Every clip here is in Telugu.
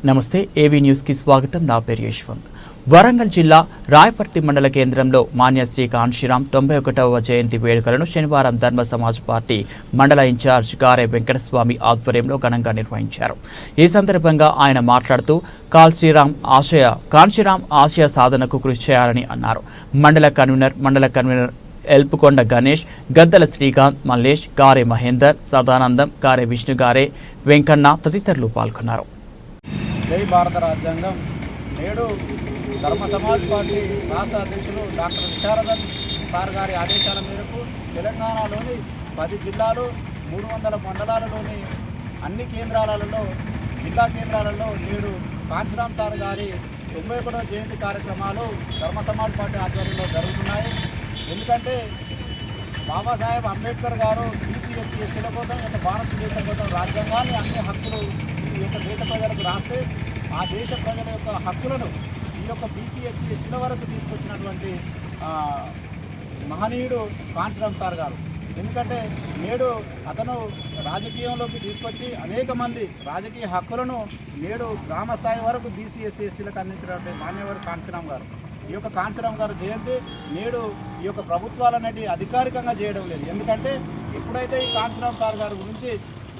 నమస్తే ఏవీ న్యూస్ కి స్వాగతం. నా పేరు యశ్వంత్. వరంగల్ జిల్లా రాయపర్తి మండల కేంద్రంలో మాన్యశ్రీ కాంశీరాం 91వ జయంతి వేడుకలను శనివారం ధర్మ సమాజ్ పార్టీ మండల ఇన్ఛార్జ్ గారే వెంకటస్వామి ఆధ్వర్యంలో ఘనంగా నిర్వహించారు. ఈ సందర్భంగా ఆయన మాట్లాడుతూ కాంశీరాం ఆశయ సాధనకు కృషి చేయాలని అన్నారు. మండల కన్వీనర్ ఎల్పుకొండ గణేష్, గద్దల శ్రీకాంత్, మల్లేష్, గారే మహేందర్, సదానందం, గారే విష్ణు, గారే వెంకన్న తదితరులు పాల్గొన్నారు. జై భారత రాజ్యాంగం. నేడు ధర్మ సమాజ్ పార్టీ రాష్ట్ర అధ్యక్షులు డాక్టర్ విశారదన్ సార్ గారి ఆదేశాల మేరకు తెలంగాణలోని 10 జిల్లాలు 300 మండలాలలోని అన్ని కేంద్రాలలో జిల్లా కేంద్రాలలో నేడు కాంశీరాం సార్ గారి 91వ జయంతి కార్యక్రమాలు ధర్మ సమాజ్ పార్టీ ఆధ్వర్యంలో జరుగుతున్నాయి. ఎందుకంటే బాబాసాహెబ్ అంబేద్కర్ గారు బీసీ ఎస్సీ ఎస్టీల కోసం భారతదేశం కోసం రాజ్యాంగాన్ని అన్ని హక్కులు ఈ యొక్క దేశ ప్రజలకు రాస్తే ఆ దేశ ప్రజల యొక్క హక్కులను ఈ యొక్క బీసీ ఎస్సీ ఎస్టీల వరకు తీసుకొచ్చినటువంటి మహనీయుడు కాంశీరాం సార్ గారు. ఎందుకంటే నేడు అతను రాజకీయంలోకి తీసుకొచ్చి అనేక మంది రాజకీయ హక్కులను నేడు గ్రామ స్థాయి వరకు బీసీ ఎస్సీ ఎస్టీలకు అందించినటువంటి మాన్యవర్ కాంశీరాం గారు. ఈ యొక్క కాంశీరాం గారు జయంతి నేడు ఈ యొక్క ప్రభుత్వాలన్నిటి అధికారికంగా చేయడం లేదు. ఎందుకంటే ఎప్పుడైతే ఈ కాంశీరాం సార్ గారి గురించి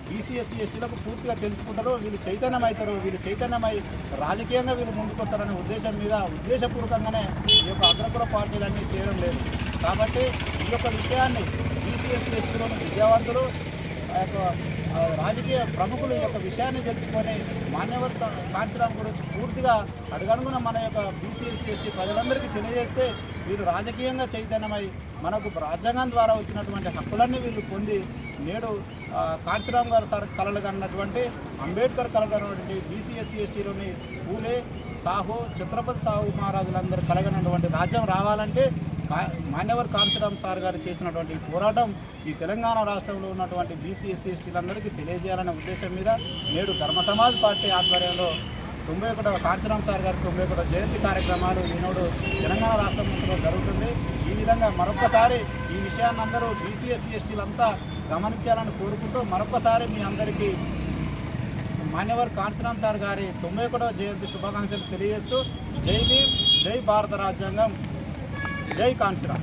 బీసీ ఎస్సీ ఎస్టీలకు పూర్తిగా తెలుసుకుంటారో వీళ్ళు చైతన్యమవుతారు, వీళ్ళు చైతన్యమై రాజకీయంగా వీళ్ళు ముందుకొస్తారనే ఉద్దేశం మీద ఉద్దేశపూర్వకంగానే ఈ యొక్క అగ్రకుల పార్టీలన్నీ చేయడం లేదు. కాబట్టి ఈ యొక్క విషయాన్ని బీసీ ఎస్సీ ఎస్టీలోని విద్యావంతులు రాజకీయ ప్రముఖులు ఈ యొక్క విషయాన్ని తెలుసుకొని మాన్యవర్ కాంశీరాం గురించి పూర్తిగా అడుగడుగున మన యొక్క బీసీ ఎస్సీ ఎస్టీ ప్రజలందరికీ తెలియజేస్తే వీళ్ళు రాజకీయంగా చైతన్యమై మనకు రాజ్యాంగం ద్వారా వచ్చినటువంటి హక్కులన్నీ వీళ్ళు పొంది నేడు కాంశీరాం గారు సార్ కలలుగన్నటువంటి అంబేద్కర్ కలగనటువంటి బీసీ ఎస్సీ ఎస్టీలోని పూలే, సాహు, ఛత్రపతి సాహు మహారాజులందరూ కలగనటువంటి రాజ్యం రావాలంటే మాన్యవర్ కాంశీరాం సార్ గారు చేసినటువంటి పోరాటం ఈ తెలంగాణ రాష్ట్రంలో ఉన్నటువంటి బీసీ ఎస్సీ ఎస్టీలందరికీ తెలియజేయాలనే ఉద్దేశం మీద నేడు ధర్మ సమాజ్ పార్టీ ఆధ్వర్యంలో 91వ కాంశీరాం సార్ గారి 91వ జయంతి కార్యక్రమాలు ఈనాడు తెలంగాణ రాష్ట్రం మొత్తంలో జరుగుతుంది. ఈ విధంగా మరొకసారి ఈ విషయాన్ని అందరూ బీసీ ఎస్సీ ఎస్టీలంతా గమనించాలని కోరుకుంటూ మరొకసారి మీ అందరికీ మాన్యవర్ కాంశీరాం సార్ గారి 91వ జయంతి శుభాకాంక్షలు తెలియజేస్తూ జై భీమ్, జై భారత రాజ్యాంగం, జై కాంశీరాం.